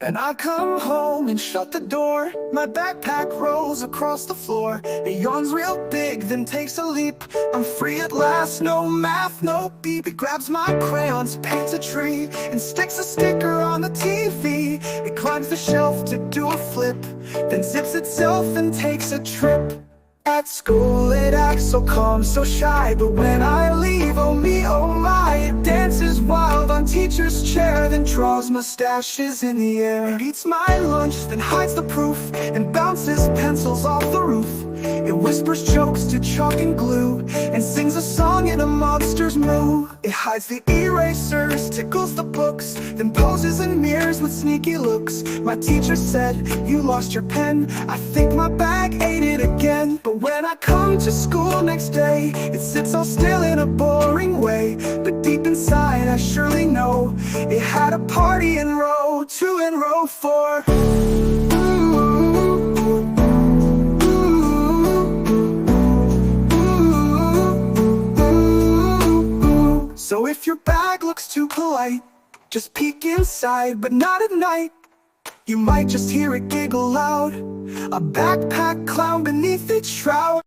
And I come home and shut the door. My backpack rolls across the floor. It yawns real big, then takes a leap. I'm free at last, no math, no beep. It grabs my crayons, paints a tree, and sticks a sticker on the TV. It climbs the shelf to do a flip, then zips itself and takes a trip. At school it acts so calm, so shy, but when I leave, oh me, oh my, it dances wild on teacher's chair, then draws mustaches in the air. It eats my lunch, then hides the proof, and bounces pencils off the roof. It whispers jokes to chalk and glue, and sings a song in a monster's moo. It hides the erasers, tickles the books, then poses in mirrors with sneaky looks. My teacher said, "You lost your pen." I think my bag ate it again. But when I come to school next day, it sits all still in a boring way. But deep inside I surely know it had a party in row 2 and row 4. So if your bag looks too polite, just peek inside, but not at night. You might just hear it giggle loud, a backpack clown beneath its shroud.